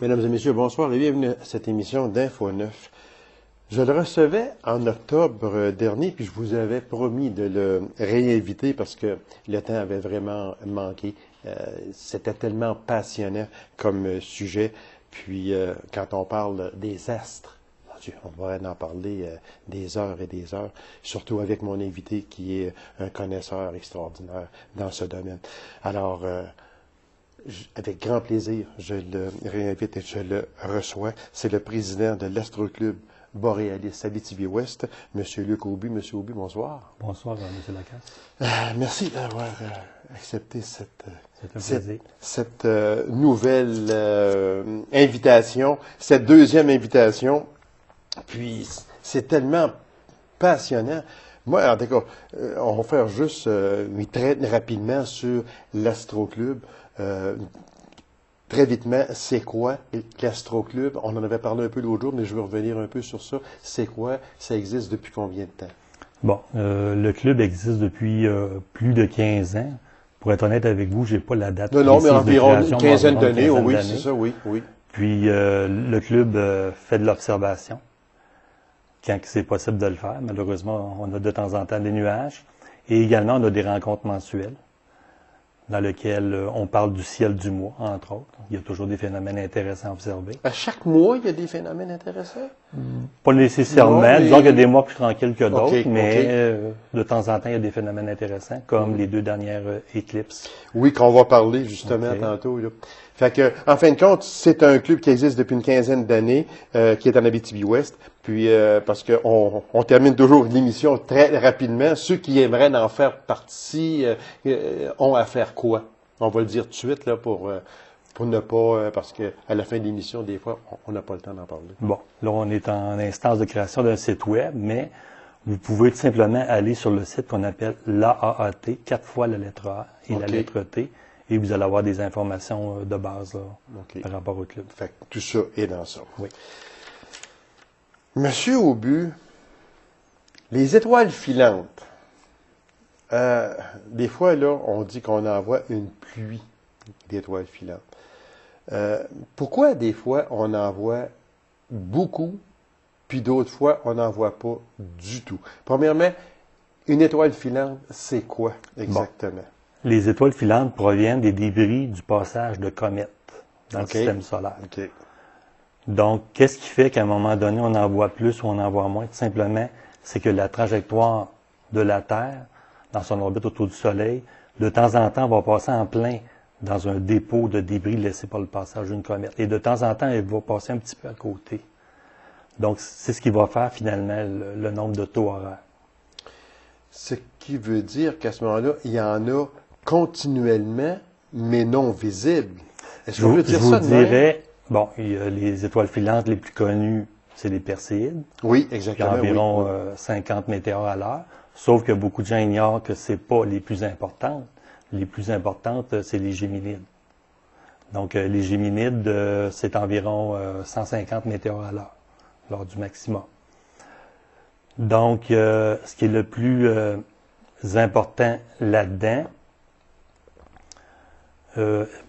Mesdames et messieurs, bonsoir et bienvenue à cette émission d'Info 9. Je le recevais en octobre dernier, puis je vous avais promis de le réinviter parce que le temps avait vraiment manqué. C'était tellement passionnant comme sujet. Puis quand on parle des astres, mon Dieu, on pourrait en parler des heures et des heures, surtout avec mon invité qui est un connaisseur extraordinaire dans ce domaine. Alors, avec grand plaisir, je le réinvite et je le reçois. C'est le président de l'Astroclub Borealis Abitibi-Ouest, M. Luc Aubu. M. Aubu, bonsoir. Bonsoir, M. Lacasse. Merci d'avoir accepté cette nouvelle invitation, cette deuxième invitation. Puis, c'est tellement passionnant. Moi, en tout cas, on va faire juste très rapidement sur l'Astroclub. Très vitement, c'est quoi l'Astroclub? On en avait parlé un peu l'autre jour, mais je veux revenir un peu sur ça. C'est quoi? Ça existe depuis combien de temps? Bon, le club existe depuis plus de 15 ans. Pour être honnête avec vous, j'ai pas la date Non, mais environ une quinzaine d'années. oui, c'est ça, oui. Puis, le club fait de l'observation quand c'est possible de le faire. Malheureusement, on a de temps en temps des nuages. Et également, on a des rencontres mensuelles dans lesquelles on parle du ciel du mois, entre autres. Il y a toujours des phénomènes intéressants à observer. À chaque mois, il y a des phénomènes intéressants? Pas nécessairement. Non, mais... Disons qu'il y a des mois plus tranquilles que d'autres, mais okay. De temps en temps, il y a des phénomènes intéressants, comme les deux dernières éclipses. Oui, qu'on va parler justement tantôt. Là. Fait que, en fin de compte, c'est un club qui existe depuis une quinzaine d'années, qui est en Abitibi-Ouest. Puis, parce que on termine toujours l'émission très rapidement. Ceux qui aimeraient en faire partie ont à faire quoi? On va le dire tout de suite là pour ne pas, parce que à la fin de l'émission, des fois, on n'a pas le temps d'en parler. Bon, là, on est en instance de création d'un site web, mais vous pouvez tout simplement aller sur le site qu'on appelle l'AAT, 4 fois la lettre A et la lettre T, et vous allez avoir des informations de base là, par rapport au club. Fait que tout ça est dans ça. Oui. Monsieur Aubu, les étoiles filantes, des fois, là, on dit qu'on envoie une pluie d'étoiles filantes. Pourquoi des fois on en voit beaucoup, puis d'autres fois on n'en voit pas du tout? Premièrement, une étoile filante, c'est quoi exactement? Bon. Les étoiles filantes proviennent des débris du passage de comètes dans le système solaire. Donc, qu'est-ce qui fait qu'à un moment donné, on en voit plus ou on en voit moins? Tout simplement, c'est que la trajectoire de la Terre, dans son orbite autour du Soleil, de temps en temps, va passer en plein dans un dépôt de débris laissé par le passage d'une comète. Et de temps en temps, elle va passer un petit peu à côté. Donc, c'est ce qui va faire finalement le nombre de taux horaires. Ce qui veut dire qu'à ce moment-là, il y en a continuellement, mais non visibles. Est-ce qu'on peut dire ça de même? Bon, il y a les étoiles filantes les plus connues, c'est les Perséides. Oui, exactement. Il y a environ 50 météores à l'heure. Sauf que beaucoup de gens ignorent que c'est pas les plus importantes. Les plus importantes, c'est les Géminides. Donc, les Géminides, c'est environ 150 météores à l'heure, lors du maximum. Donc, ce qui est le plus important là-dedans,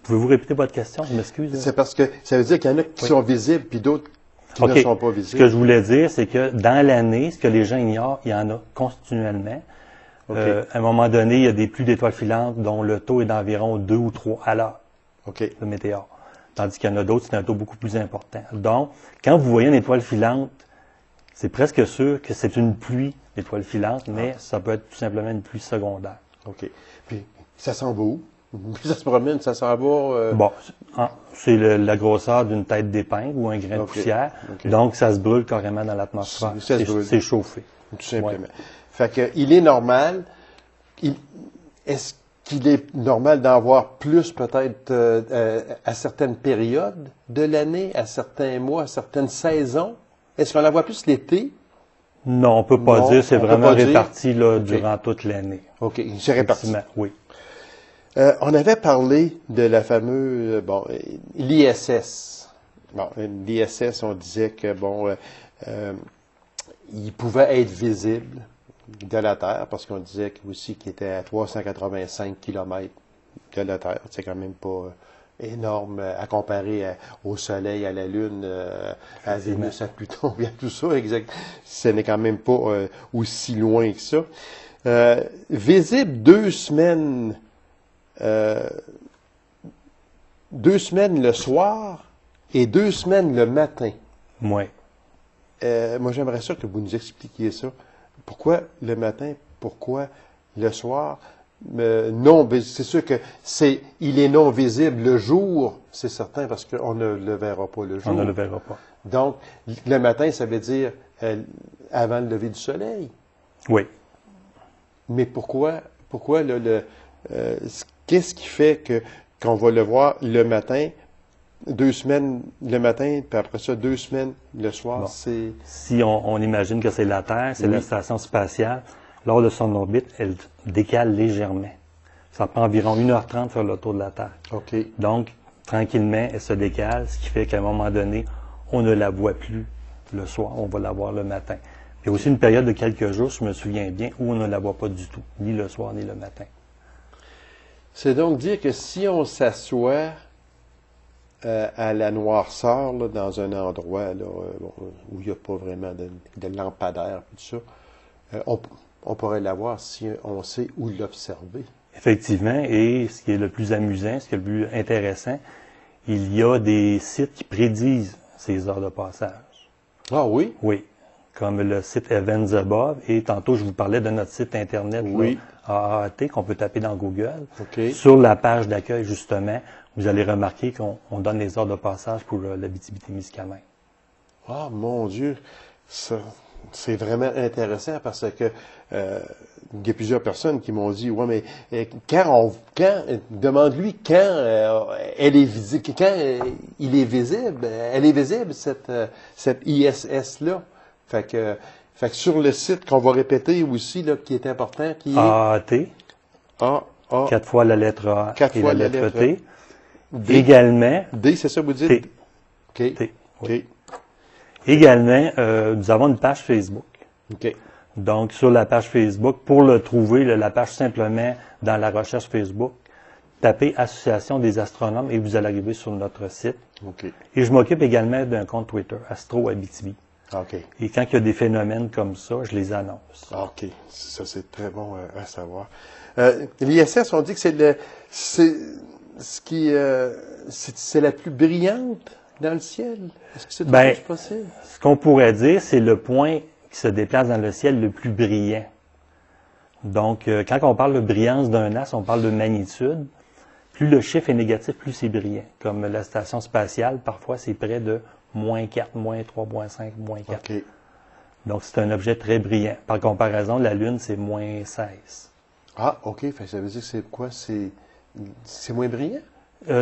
pouvez-vous répéter votre question? Je m'excuse. C'est parce que ça veut dire qu'il y en a qui sont visibles, puis d'autres qui ne sont pas visibles. Ce que je voulais dire, c'est que dans l'année, ce que les gens ignorent, il y en a continuellement. À un moment donné, il y a des pluies d'étoiles filantes dont le taux est d'environ 2 ou 3 à l'heure, le météore. Tandis qu'il y en a d'autres, c'est un taux beaucoup plus important. Donc, quand vous voyez une étoile filante, c'est presque sûr que c'est une pluie d'étoiles filantes, mais ça peut être tout simplement une pluie secondaire. OK. Puis, ça s'en va où? Ça se promène, ça s'en va... Bon, c'est la grosseur d'une tête d'épingle ou un grain de poussière. Donc, ça se brûle carrément dans l'atmosphère. C'est chauffé. Tout simplement. Fait que, il est normal. Est-ce qu'il est normal d'en voir plus peut-être à certaines périodes de l'année, à certains mois, à certaines saisons? Est-ce qu'on en voit plus l'été? Non, on peut pas dire. C'est vraiment réparti là, durant toute l'année. OK, c'est réparti. Oui. On avait parlé de la fameuse, l'ISS. Bon, l'ISS, on disait que, il pouvait être visible de la Terre, parce qu'on disait aussi qu'il était à 385 km de la Terre. C'est quand même pas énorme à comparer au Soleil, à la Lune, à Vénus, à Pluton, bien tout ça. Exact. Ce n'est quand même pas aussi loin que ça. Visible 2 semaines, 2 semaines le soir et 2 semaines le matin. Oui. Moi, j'aimerais ça que vous nous expliquiez ça. Pourquoi le matin? Pourquoi le soir? Non, c'est sûr que il est non visible le jour, c'est certain, parce qu'on ne le verra pas le jour. On ne le verra pas. Donc, le matin, ça veut dire avant le lever du soleil. Oui. Mais pourquoi qu'est-ce qui fait qu'on va le voir le matin, 2 semaines le matin, puis après ça, 2 semaines le soir, Bon. c'est... Si on imagine que c'est la Terre, c'est la station spatiale, lors de son orbite, elle décale légèrement. Ça prend environ 1h30 de faire le tour de la Terre. OK. Donc, tranquillement, elle se décale, ce qui fait qu'à un moment donné, on ne la voit plus le soir, on va la voir le matin. Il y a aussi une période de quelques jours, je me souviens bien, où on ne la voit pas du tout, ni le soir, ni le matin. C'est donc dire que si on s'assoit à la noirceur, là, dans un endroit là, où il n'y a pas vraiment de lampadaire, tout ça, on pourrait la voir si on sait où l'observer. Effectivement, et ce qui est le plus amusant, ce qui est le plus intéressant, il y a des sites qui prédisent ces heures de passage. Ah oui? Oui, comme le site Events Above, et tantôt je vous parlais de notre site Internet Oui. là, AAT, qu'on peut taper dans Google. OK. Sur la page d'accueil, justement, vous allez remarquer qu'on donne les heures de passage pour l'Abitibi-Témiscamingue. Ah, mon Dieu! Ça, c'est vraiment intéressant parce que il y a plusieurs personnes qui m'ont dit, ouais, mais demande-lui quand elle est visible, quand il est visible, elle est visible, cette ISS-là. Fait que sur le site qu'on va répéter aussi, là, qui est important, qui est AAT, A, 4 fois la lettre A 4 et fois la la lettre lettre T. D. Également, D, c'est ça vous dites? T. OK. T, OK. Également, nous avons une page Facebook. OK. Donc, sur la page Facebook, pour le trouver, la page simplement dans la recherche Facebook, tapez Association des astronomes et vous allez arriver sur notre site. OK. Et je m'occupe également d'un compte Twitter, Astro Abitibi. OK. Et quand il y a des phénomènes comme ça, je les annonce. OK. Ça, c'est très bon à savoir. L'ISS, on dit que c'est la plus brillante dans le ciel. Est-ce que c'est possible? Ce qu'on pourrait dire, c'est le point qui se déplace dans le ciel le plus brillant. Donc, quand on parle de brillance d'un astre, on parle de magnitude. Plus le chiffre est négatif, plus c'est brillant. Comme la station spatiale, parfois, c'est près de -4, -3,5, -4. OK. Donc, c'est un objet très brillant. Par comparaison, la Lune, c'est -16. Ah, OK. Fait, ça veut dire que c'est quoi? C'est moins brillant?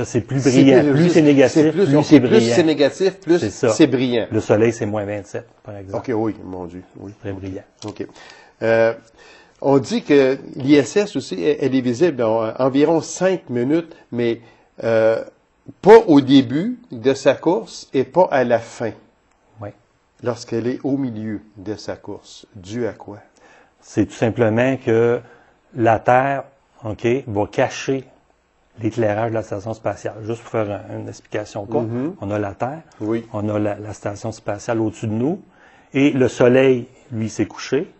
C'est plus brillant. Plus c'est négatif, plus c'est brillant. Plus c'est négatif, plus c'est brillant. Le Soleil, c'est -27, par exemple. OK, oui, mon Dieu. Oui. Très brillant. OK. On dit que l'ISS aussi, elle est visible environ 5 minutes, mais pas au début de sa course et pas à la fin. Oui. Lorsqu'elle est au milieu de sa course. Dû à quoi? C'est tout simplement que la Terre, OK, va cacher l'éclairage de la station spatiale. Juste pour faire une explication courte, on a la Terre, oui. On a la station spatiale au-dessus de nous, et le Soleil, lui, s'est couché.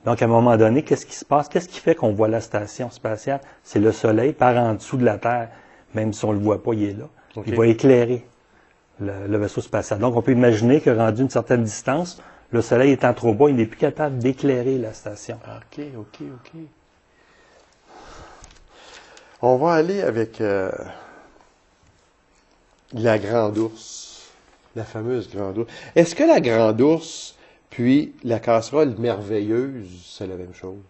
Donc, à un moment donné, qu'est-ce qui se passe? Qu'est-ce qui fait qu'on voit la station spatiale? C'est le Soleil par en dessous de la Terre, même si on ne le voit pas, il est là. Okay. Il va éclairer le vaisseau spatial. Donc, on peut imaginer que rendu une certaine distance, le Soleil étant trop bas, il n'est plus capable d'éclairer la station. OK. On va aller avec la Grande Ourse, la fameuse Grande Ourse. Est-ce que la Grande Ourse puis la casserole merveilleuse, c'est la même chose?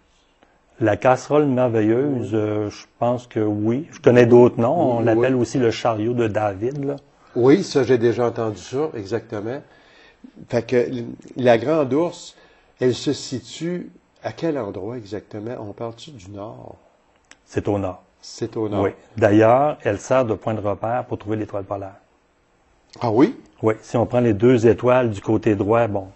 La casserole merveilleuse, je pense que oui. Je connais d'autres noms. On l'appelle aussi le chariot de David, là. Oui, ça, j'ai déjà entendu ça, exactement. Fait que la Grande Ourse, elle se situe à quel endroit exactement? On parle-tu du nord? C'est au nord. C'est au nord. Oui. D'ailleurs, elle sert de point de repère pour trouver l'étoile polaire. Ah oui? Oui. Si on prend les 2 étoiles du côté droit, bon,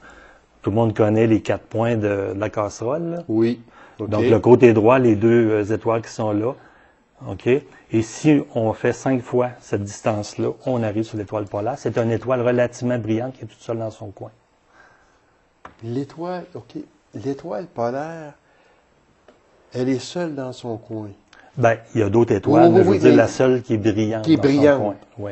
tout le monde connaît les 4 points de la casserole, là. Oui. Okay. Donc, le côté droit, les 2 étoiles qui sont là, OK? Et si on fait 5 fois cette distance-là, on arrive sur l'étoile polaire. C'est une étoile relativement brillante qui est toute seule dans son coin. L'étoile, OK. L'étoile polaire, elle est seule dans son coin. Bien, il y a d'autres étoiles, mais je veux dire la seule qui est brillante qui est dans brillante. son coin. Oui.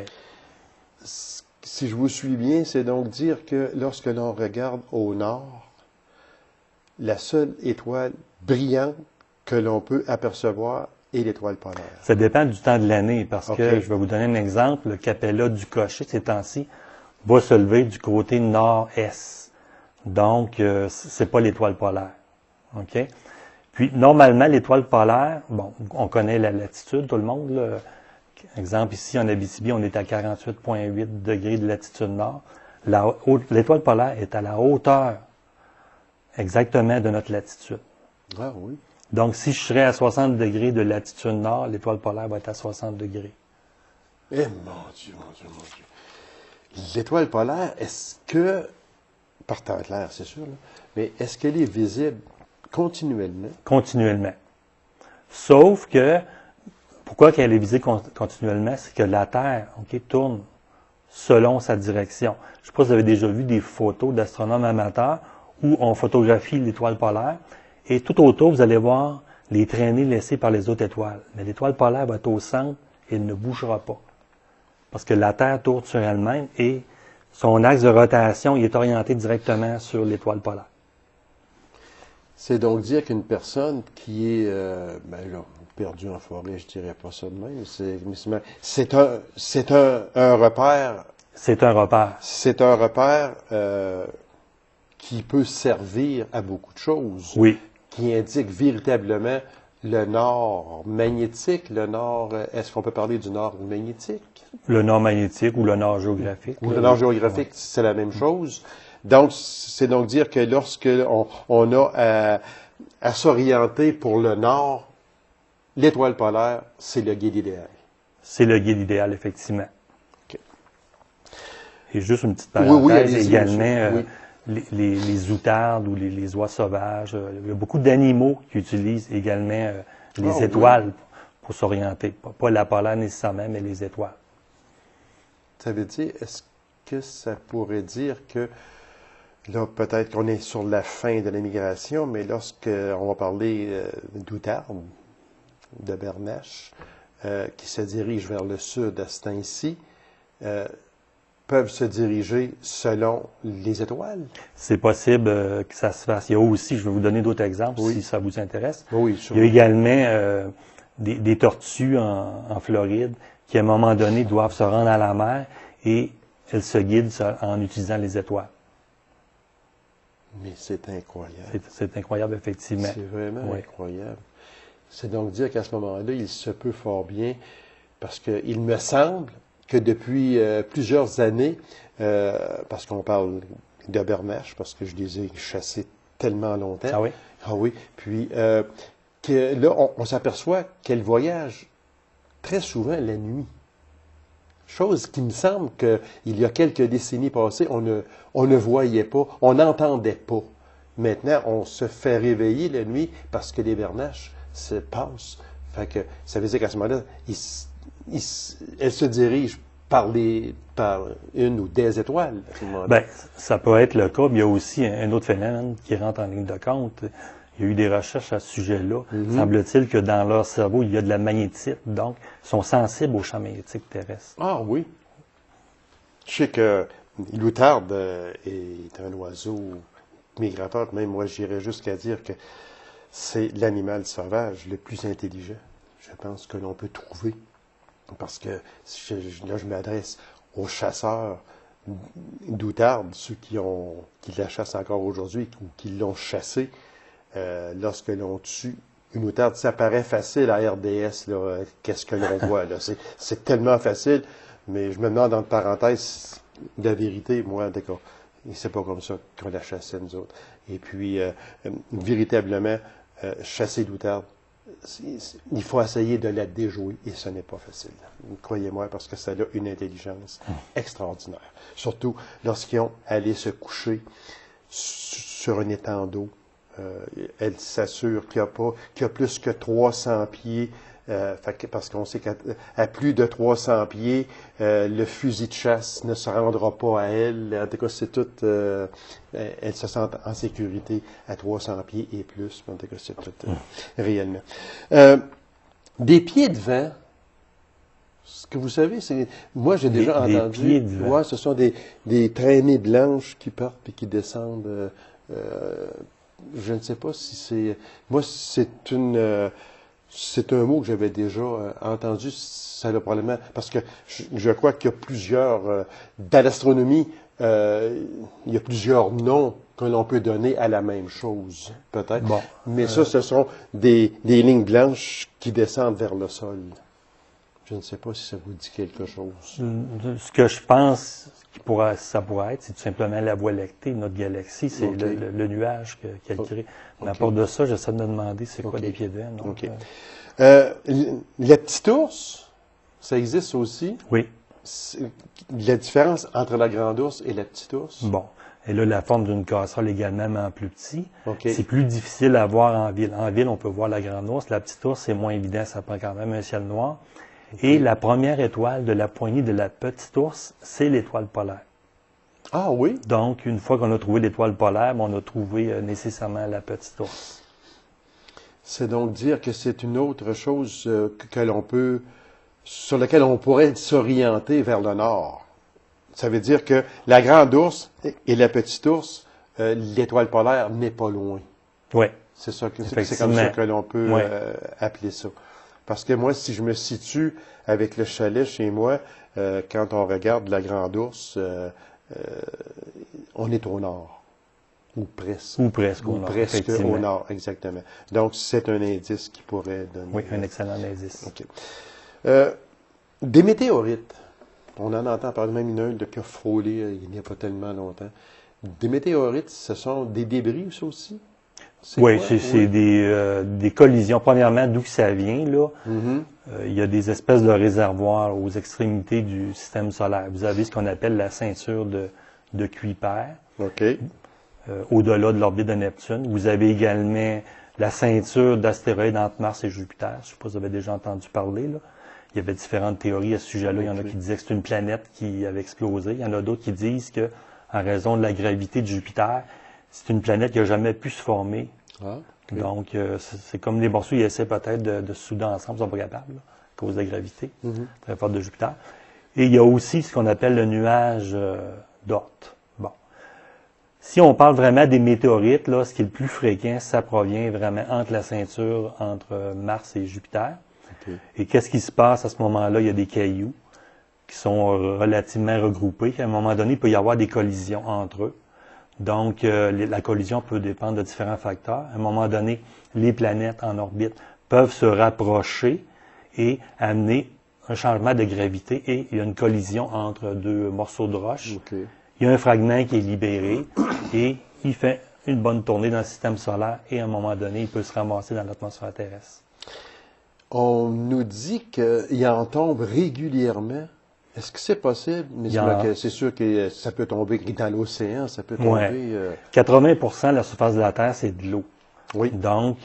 Si je vous suis bien, c'est donc dire que lorsque l'on regarde au nord, la seule étoile brillante que l'on peut apercevoir est l'étoile polaire. Ça dépend du temps de l'année, parce OK. que, je vais vous donner un exemple, le Capella du Cocher, ces temps-ci, va se lever du côté nord-est. Donc, c'est pas l'étoile polaire. OK? Puis, normalement, l'étoile polaire, bon, on connaît la latitude, tout le monde, là. Exemple, ici, en Abitibi, on est à 48,8 degrés de latitude nord. L'étoile polaire est à la hauteur exactement de notre latitude. Ah oui. Donc, si je serais à 60 degrés de latitude nord, l'étoile polaire va être à 60 degrés. Eh mon Dieu, mon Dieu, mon Dieu. L'étoile polaire, est-ce que, par temps clair, c'est sûr, là, mais est-ce qu'elle est visible continuellement? Continuellement. Sauf que, pourquoi qu'elle est visible continuellement? C'est que la Terre, OK, tourne selon sa direction. Je ne sais pas si vous avez déjà vu des photos d'astronomes amateurs où on photographie l'étoile polaire et tout autour, vous allez voir les traînées laissées par les autres étoiles. Mais l'étoile polaire va être au centre et elle ne bougera pas. Parce que la Terre tourne sur elle-même et son axe de rotation il est orienté directement sur l'étoile polaire. C'est donc dire qu'une personne qui est perdue en forêt, je dirais pas ça de même. C'est un repère. C'est un repère. C'est un repère qui peut servir à beaucoup de choses. Oui. Qui indique véritablement le nord magnétique, le nord. Est-ce qu'on peut parler du nord magnétique? Le nord magnétique ou le nord géographique. Ou le nord géographique, ouais. C'est la même chose. Donc, c'est donc dire que lorsque on a à s'orienter pour le nord, l'étoile polaire, c'est le guide idéal. C'est le guide idéal, effectivement. Okay. Et juste une petite parenthèse, également, oui. les outardes ou les oies sauvages, il y a beaucoup d'animaux qui utilisent également les étoiles pour s'orienter. Pas la polaire nécessairement, mais les étoiles. Ça veut dire, est-ce que ça pourrait dire que là, peut-être qu'on est sur la fin de la migration, mais lorsqu'on va parler d'outardes, de bernaches, qui se dirigent vers le sud à ce temps-ci, peuvent se diriger selon les étoiles? C'est possible que ça se fasse. Il y a aussi, je vais vous donner d'autres exemples si ça vous intéresse. Oui, il y a également des tortues en Floride qui, à un moment donné, doivent se rendre à la mer et elles se guident en utilisant les étoiles. Mais c'est incroyable. C'est incroyable, effectivement. C'est vraiment incroyable. C'est donc dire qu'à ce moment-là, il se peut fort bien, parce qu'il me semble que depuis plusieurs années, parce qu'on parle de bernaches, parce que je les ai chassés tellement longtemps. Ah oui? Ah oui. Puis que là, on s'aperçoit qu'elles voyagent très souvent la nuit. Chose qui me semble qu'il y a quelques décennies passées, on ne voyait pas, on n'entendait pas. Maintenant, on se fait réveiller la nuit parce que les bernaches se passent. Fait que ça veut dire qu'à ce moment-là, elles se dirigent par une ou des étoiles. À ce moment-là. Bien, ça peut être le cas, mais il y a aussi un autre phénomène qui rentre en ligne de compte. Il y a eu des recherches à ce sujet-là. Semble-t-il que dans leur cerveau, il y a de la magnétite, donc ils sont sensibles aux champs magnétiques terrestres. Ah oui. Je sais que l'outarde est un oiseau migrateur. Même moi, j'irais jusqu'à dire que c'est l'animal sauvage le plus intelligent, je pense, que l'on peut trouver. Parce que là, je m'adresse aux chasseurs d'outarde, ceux qui la chassent encore aujourd'hui ou qui l'ont chassée. Lorsque l'on tue une outarde, ça paraît facile à RDS, là, qu'est-ce que l'on voit, là. C'est tellement facile, mais je me demande, entre parenthèses, la vérité, moi, d'accord, c'est pas comme ça qu'on la chassait, nous autres. Et puis, véritablement, chasser l'outarde, il faut essayer de la déjouer, et ce n'est pas facile. Croyez-moi, parce que ça a une intelligence extraordinaire. Surtout lorsqu'ils ont allé se coucher sur un étang d'eau. Elle s'assure qu'il y a plus que 300 pieds Parce qu'on sait qu'à plus de 300 pieds, le fusil de chasse ne se rendra pas à elle. En tout cas, c'est tout... elle se sent en sécurité à 300 pieds et plus. En tout cas, c'est tout réellement. Des pieds de vent, ce que vous savez, c'est... Moi, j'ai déjà entendu... Des pieds de vent. Ouais, ce sont des traînées blanches qui partent et qui descendent... je ne sais pas si c'est... Moi, c'est un mot que j'avais déjà entendu. Ça a probablement... Parce que je crois qu'il y a plusieurs... dans l'astronomie, il y a plusieurs noms que l'on peut donner à la même chose, peut-être. Bon, mais ça, ce sont des lignes blanches qui descendent vers le sol. Je ne sais pas si ça vous dit quelque chose. Ce que je pense ça pourrait être, c'est tout simplement la Voie lactée, notre galaxie, c'est le nuage qu'elle crée. Mais à part de ça, j'essaie de me demander c'est quoi des pieds de vent. Donc, la petite ours, ça existe aussi? Oui. La différence entre la grande ours et la petite ours? Bon. Elle a la forme d'une casserole également, mais en plus petit. Okay. C'est plus difficile à voir en ville. En ville, on peut voir la grande ours. La petite ours, c'est moins évident, ça prend quand même un ciel noir. Et la première étoile de la poignée de la petite ours, c'est l'étoile polaire. Ah oui? Donc, une fois qu'on a trouvé l'étoile polaire, on a trouvé nécessairement la petite ours. C'est donc dire que c'est une autre chose que l'on peut, sur laquelle on pourrait s'orienter vers le nord. Ça veut dire que la grande ours et la petite ours, l'étoile polaire n'est pas loin. Oui. C'est comme ça que l'on peut appeler ça. Parce que moi, si je me situe avec le chalet chez moi, quand on regarde la grande ours, on est au nord. Ou presque. Ou presque au nord. Presque au nord, exactement. Donc, c'est un indice qui pourrait donner... Oui, un excellent indice. OK. Des météorites. On en entend parler, même une qui a frôlé il n'y a pas tellement longtemps. Des météorites, ce sont des débris, ça aussi? Oui, c'est des collisions. Premièrement, d'où ça vient, là? Il y a des espèces de réservoirs aux extrémités du système solaire. Vous avez ce qu'on appelle la ceinture de Kuiper, au-delà de l'orbite de Neptune. Vous avez également la ceinture d'astéroïdes entre Mars et Jupiter. Je ne sais pas si vous avez déjà entendu parler, là. Il y avait différentes théories à ce sujet-là. Il y en a qui disaient que c'est une planète qui avait explosé. Il y en a d'autres qui disent que, en raison de la gravité de Jupiter, c'est une planète qui n'a jamais pu se former. Donc, c'est comme des morceaux, ils essaient peut-être de se souder ensemble, ils ne sont pas capables, là, à cause de la gravité très forte de Jupiter. Et il y a aussi ce qu'on appelle le nuage d'Oort. Bon. Si on parle vraiment des météorites, là, ce qui est le plus fréquent, ça provient vraiment entre la ceinture, entre Mars et Jupiter. Et qu'est-ce qui se passe à ce moment-là? Il y a des cailloux qui sont relativement regroupés. À un moment donné, il peut y avoir des collisions entre eux. Donc, la collision peut dépendre de différents facteurs. À un moment donné, les planètes en orbite peuvent se rapprocher et amener un changement de gravité et il y a une collision entre deux morceaux de roche. Il y a un fragment qui est libéré et il fait une bonne tournée dans le système solaire et à un moment donné, il peut se ramasser dans l'atmosphère terrestre. On nous dit qu'il en tombe régulièrement. Est-ce que c'est possible? Mais c'est sûr que ça peut tomber dans l'océan, ça peut tomber... 80% de la surface de la Terre, c'est de l'eau. Oui. Donc,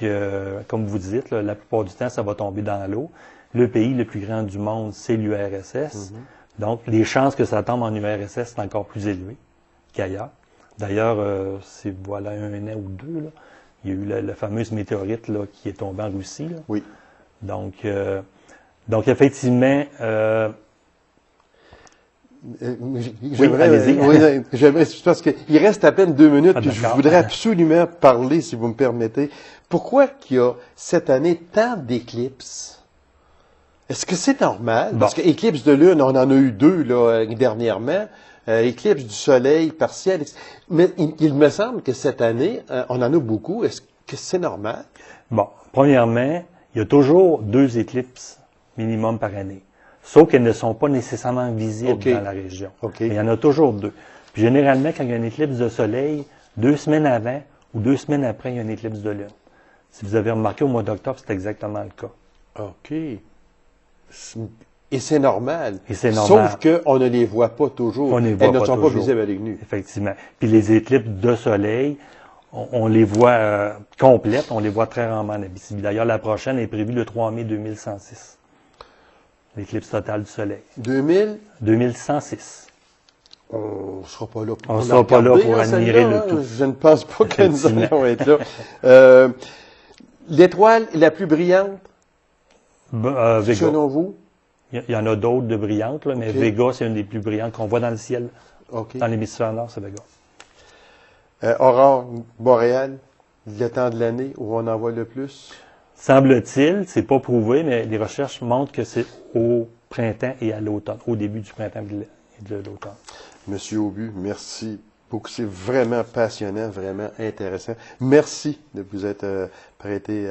comme vous dites, là, la plupart du temps, ça va tomber dans l'eau. Le pays le plus grand du monde, c'est l'URSS. Donc, les chances que ça tombe en URSS sont encore plus élevées qu'ailleurs. D'ailleurs, c'est voilà un an ou deux, là, il y a eu la fameuse météorite là, qui est tombée en Russie. Là. Oui. Donc effectivement... j'aimerais, parce qu'il reste à peine 2 minutes, puis je voudrais absolument parler, si vous me permettez. Pourquoi qu'il y a cette année tant d'éclipses? Est-ce que c'est normal? Parce que éclipse de lune, on en a eu 2 là, dernièrement. Éclipse du soleil partiel. Mais il me semble que cette année, on en a beaucoup. Est-ce que c'est normal? Bon, premièrement, il y a toujours 2 éclipses minimum par année. Sauf qu'elles ne sont pas nécessairement visibles dans la région. Mais il y en a toujours 2. Puis généralement, quand il y a une éclipse de soleil, 2 semaines avant ou 2 semaines après, il y a une éclipse de lune. Si vous avez remarqué, au mois d'octobre, c'est exactement le cas. OK. Et c'est normal. Et c'est normal. Sauf qu'on ne les voit pas toujours. Elles ne sont pas visibles à l'œil nu. Effectivement. Puis les éclipses de soleil, on les voit complètes, on les voit très rarement en Abitibi. D'ailleurs, la prochaine est prévue le 3 mai 2106. L'éclipse totale du soleil. 2106. On ne sera pas là pour On sera pas là pour admirer le tout. Je ne pense pas que nous allons être là. L'étoile la plus brillante, Vega. selon vous? Il y en a d'autres de brillantes, là, mais Vega, c'est une des plus brillantes qu'on voit dans le ciel. Dans l'hémisphère nord, c'est Vega. Aurore boréale, le temps de l'année où on en voit le plus? Semble-t-il, c'est pas prouvé, mais les recherches montrent que c'est au printemps et à l'automne, au début du printemps et de l'automne. Monsieur Aubu, merci beaucoup. C'est vraiment passionnant, vraiment intéressant. Merci de vous être prêté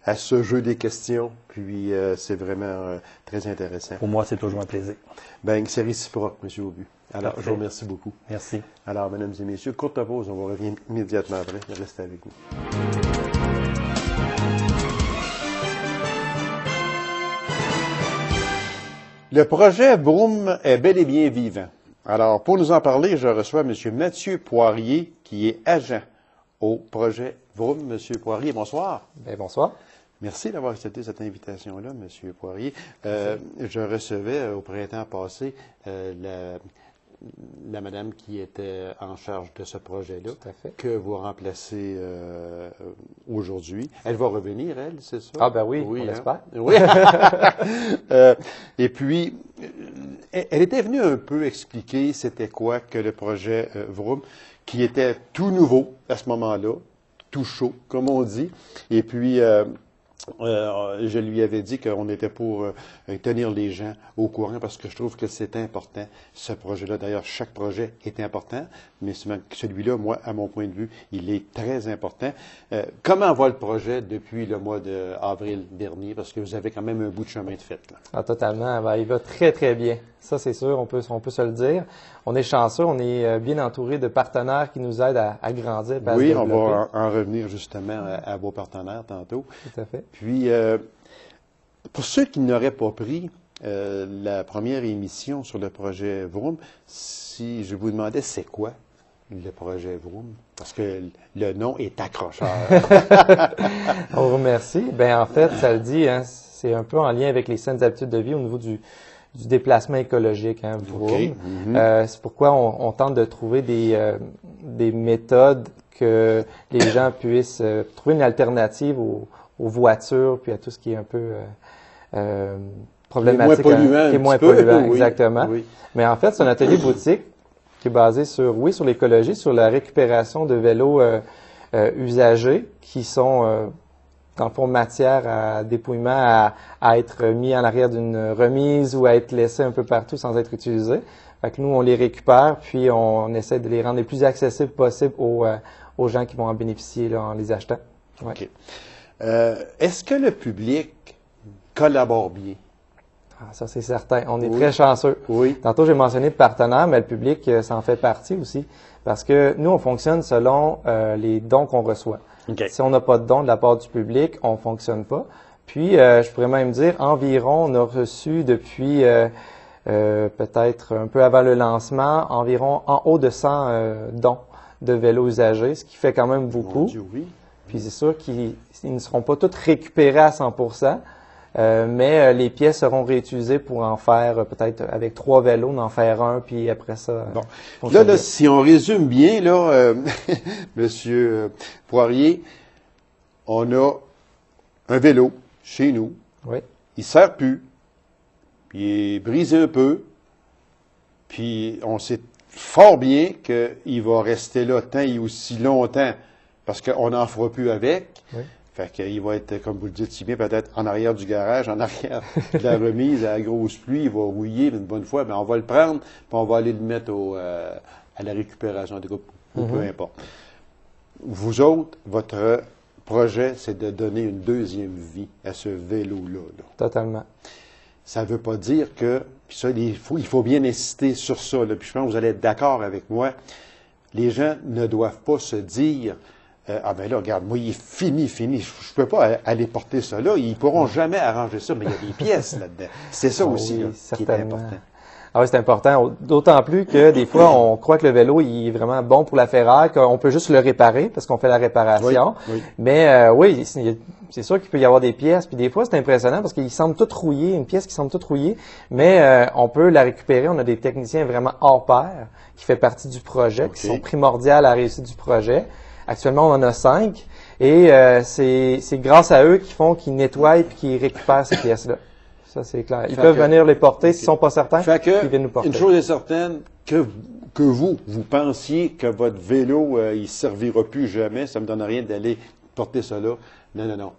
à ce jeu des questions. Puis, c'est vraiment très intéressant. Pour moi, c'est toujours un plaisir. Ben, c'est réciproque, Monsieur Aubu. Alors, Parfait. je vous remercie beaucoup. Merci. Alors, mesdames et messieurs, courte pause. On va revenir immédiatement après. Restez avec nous. Le projet Vroom est bel et bien vivant. Alors, pour nous en parler, je reçois M. Mathieu Poirier, qui est agent au projet Vroom. M. Poirier, bonsoir. Bien, bonsoir. Merci d'avoir accepté cette invitation-là, M. Poirier. Je recevais au printemps passé la madame qui était en charge de ce projet-là, que vous remplacez aujourd'hui. Elle va revenir, elle, c'est ça? Ah ben oui, on l'espère. Oui. Et puis, elle était venue un peu expliquer c'était quoi que le projet Vroom, qui était tout nouveau à ce moment-là, tout chaud, comme on dit. Et puis, je lui avais dit qu'on était pour tenir les gens au courant parce que je trouve que c'est important, ce projet-là. D'ailleurs, chaque projet est important, mais celui-là, moi, à mon point de vue, il est très important. Comment va le projet depuis le mois d'avril dernier? Parce que vous avez quand même un bout de chemin de fait, là. Ah, totalement. Ben, il va très, très bien. Ça, c'est sûr, on peut se le dire. On est chanceux, on est bien entouré de partenaires qui nous aident à grandir. Oui, on va en revenir justement à vos partenaires tantôt. Tout à fait. Puis, pour ceux qui n'auraient pas pris la première émission sur le projet Vroom, si je vous demandais c'est quoi le projet Vroom, parce que le nom est accrocheur. On vous remercie. Ben en fait, ça le dit, hein, c'est un peu en lien avec les saines habitudes de vie au niveau du déplacement écologique, hein, Vroom. Okay. C'est pourquoi on tente de trouver des méthodes que les gens puissent trouver une alternative aux voitures, puis à tout ce qui est un peu problématique. Qui est moins polluant, oui, exactement. Oui. Mais en fait, c'est un atelier boutique qui est basé sur l'écologie, sur la récupération de vélos usagés qui sont, dans le fond, matière à dépouillement, à être mis en arrière d'une remise ou à être laissé un peu partout sans être utilisé. Fait que nous, on les récupère, puis on essaie de les rendre les plus accessibles possibles aux gens qui vont en bénéficier là, en les achetant. Ouais. OK. Est-ce que le public collabore bien? Ah, ça, c'est certain. On est très chanceux. Oui. Tantôt, j'ai mentionné le partenaire, mais le public, ça en fait partie aussi. Parce que nous, on fonctionne selon les dons qu'on reçoit. Okay. Si on n'a pas de dons de la part du public, on ne fonctionne pas. Puis, je pourrais même dire, environ, on a reçu depuis peut-être un peu avant le lancement, environ en haut de 100 dons de vélos usagés, ce qui fait quand même beaucoup. Mon Dieu, oui. Puis c'est sûr qu'ils ne seront pas tous récupérés à 100%, mais les pièces seront réutilisées pour en faire peut-être avec 3 vélos, d'en faire un, puis après ça. Bon. Là, si on résume bien, là, Monsieur Poirier, on a un vélo chez nous. Oui. Il ne sert plus. Puis il est brisé un peu. Puis on sait fort bien qu'il va rester là tant et aussi longtemps parce qu'on n'en fera plus avec. Oui. Fait qu'il va être, comme vous le dites si bien, peut-être en arrière du garage, en arrière de la remise à la grosse pluie, il va rouiller une bonne fois, mais on va le prendre, puis on va aller le mettre à la récupération des groupes, ou peu importe. Vous autres, votre projet, c'est de donner une deuxième vie à ce vélo-là. Là. Totalement. Ça ne veut pas dire que, puis ça, il faut bien insister sur ça, là, puis je pense que vous allez être d'accord avec moi, les gens ne doivent pas se dire ah ben là, regarde, moi, il est fini. Je ne peux pas aller porter ça là. Ils ne pourront jamais arranger ça, mais il y a des pièces là-dedans. C'est ça aussi là, qui est important. Ah oui, c'est important. D'autant plus que des fois, on croit que le vélo il est vraiment bon pour la ferraille, qu'on peut juste le réparer parce qu'on fait la réparation. Oui. Mais oui, c'est sûr qu'il peut y avoir des pièces. Puis des fois, c'est impressionnant parce qu'il semble tout rouillé, une pièce qui semble tout rouillée, mais on peut la récupérer. On a des techniciens vraiment hors pair qui fait partie du projet, qui sont primordiales à la réussite du projet. Actuellement, on en a 5 et c'est grâce à eux qu'ils nettoient et qu'ils récupèrent ces pièces-là. Ça, c'est clair. Ils peuvent venir les porter s'ils ne sont pas certains. Ils viennent nous porter. Une chose est certaine, que vous pensiez que votre vélo, il servira plus jamais, ça me donne rien d'aller porter ça là. Non.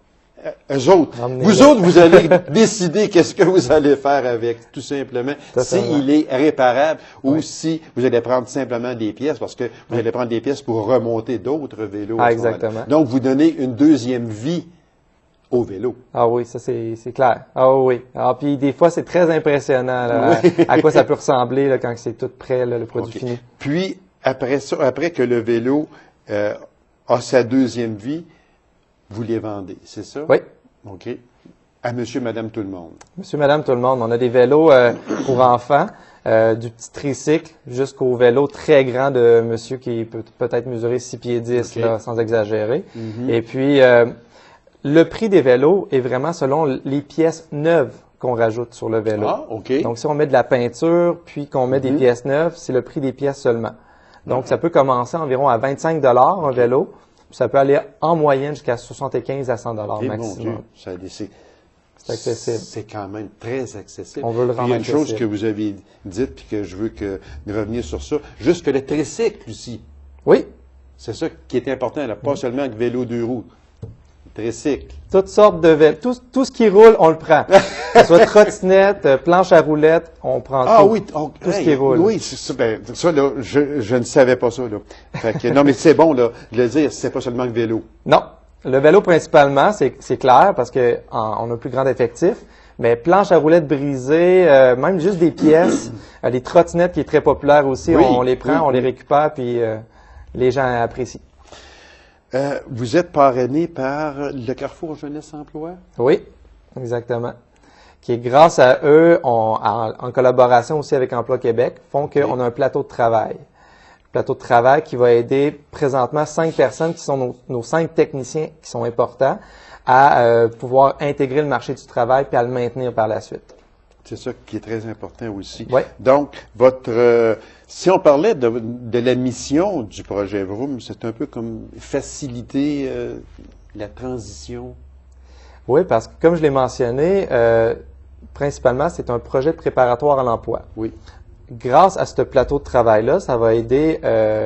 Eux autres, vous allez décider qu'est-ce que vous allez faire avec, tout simplement. S'il est réparable ou si vous allez prendre simplement des pièces, parce que vous allez prendre des pièces pour remonter d'autres vélos. Ah, exactement. Donc, vous donnez une deuxième vie au vélo. Ah oui, ça c'est clair. Ah oui. Ah, puis des fois, c'est très impressionnant là, à quoi ça peut ressembler là, quand c'est tout prêt, là, le produit fini. Puis, après que le vélo a sa deuxième vie, vous les vendez, c'est ça? Oui. OK. À monsieur, madame, tout le monde. Monsieur, madame, tout le monde. On a des vélos pour enfants, du petit tricycle jusqu'au vélo très grand de monsieur qui peut peut-être mesurer 6 pieds 10, là, sans exagérer. Et puis, le prix des vélos est vraiment selon les pièces neuves qu'on rajoute sur le vélo. Ah, OK. Donc, si on met de la peinture, puis qu'on met des pièces neuves, c'est le prix des pièces seulement. Donc, ça peut commencer environ à 25 $ un vélo. Ça peut aller en moyenne jusqu'à 75 à 100 $ maximum. Mon Dieu, c'est accessible. C'est quand même très accessible. On veut le rendre Il y a une accessible. chose que vous avez dite, puis que je veux revenir sur ça, jusque le tricycle aussi. Oui. C'est ça qui est important, là, pas seulement le vélo 2 roues. Tricycle. Toutes sortes de vélos. Tout ce qui roule, on le prend. Que ce soit trottinette, planche à roulettes, on prend tout. Ah oui, tout ce qui roule. Oui, ça, là, je ne savais pas ça, là. Fait que, non, mais c'est bon, là, de le dire, c'est pas seulement le vélo. Non. Le vélo, principalement, c'est clair, parce que on a plus grand effectif. Mais planche à roulettes brisées, même juste des pièces, les trottinettes qui est très populaire aussi, on les prend, on les récupère, puis les gens apprécient. Vous êtes parrainé par le Carrefour Jeunesse Emploi? Oui, exactement. Qui est grâce à eux, en collaboration aussi avec Emploi Québec, font qu'on a un plateau de travail. Plateau de travail qui va aider présentement 5 personnes qui sont nos 5 techniciens qui sont importants à pouvoir intégrer le marché du travail puis à le maintenir par la suite. C'est ça qui est très important aussi. Oui. Donc, si on parlait de la mission du projet Vroom, c'est un peu comme faciliter la transition. Oui, parce que comme je l'ai mentionné, principalement, c'est un projet préparatoire à l'emploi. Oui. Grâce à ce plateau de travail-là, ça va aider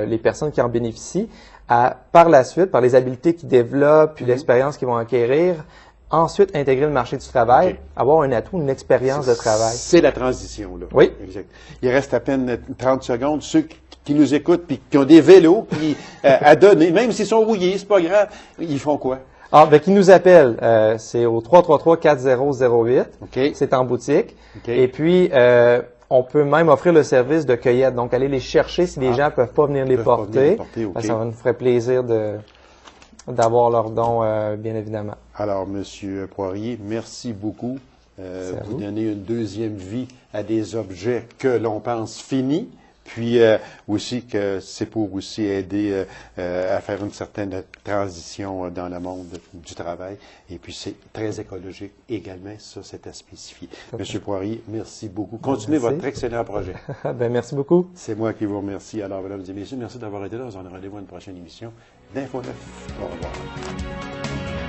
les personnes qui en bénéficient à, par la suite, par les habiletés qu'ils développent, puis l'expérience qu'ils vont acquérir, ensuite intégrer le marché du travail, avoir un atout, une expérience de travail. C'est la transition, là. Oui. Exact. Il reste à peine 30 secondes. Ceux qui nous écoutent puis qui ont des vélos à donner, même s'ils sont rouillés, c'est pas grave, ils font quoi? Ah, ben, qui nous appellent, c'est au 333-4008. OK. C'est en boutique. OK. Et puis, on peut même offrir le service de cueillette. Donc, aller les chercher si les gens ne peuvent pas venir les porter. Okay. Ça nous ferait plaisir d'avoir leur don, bien évidemment. Alors, M. Poirier, merci beaucoup. Vous donnez une deuxième vie à des objets que l'on pense finis. Puis aussi que c'est pour aussi aider à faire une certaine transition dans le monde du travail. Et puis c'est très écologique également, ça c'est à spécifier. Monsieur Poirier, merci beaucoup. Continuez votre excellent projet. Ben, merci beaucoup. C'est moi qui vous remercie. Alors, mesdames et messieurs, merci d'avoir été là. On se donne rendez-vous à une prochaine émission d'Info 9. Au revoir.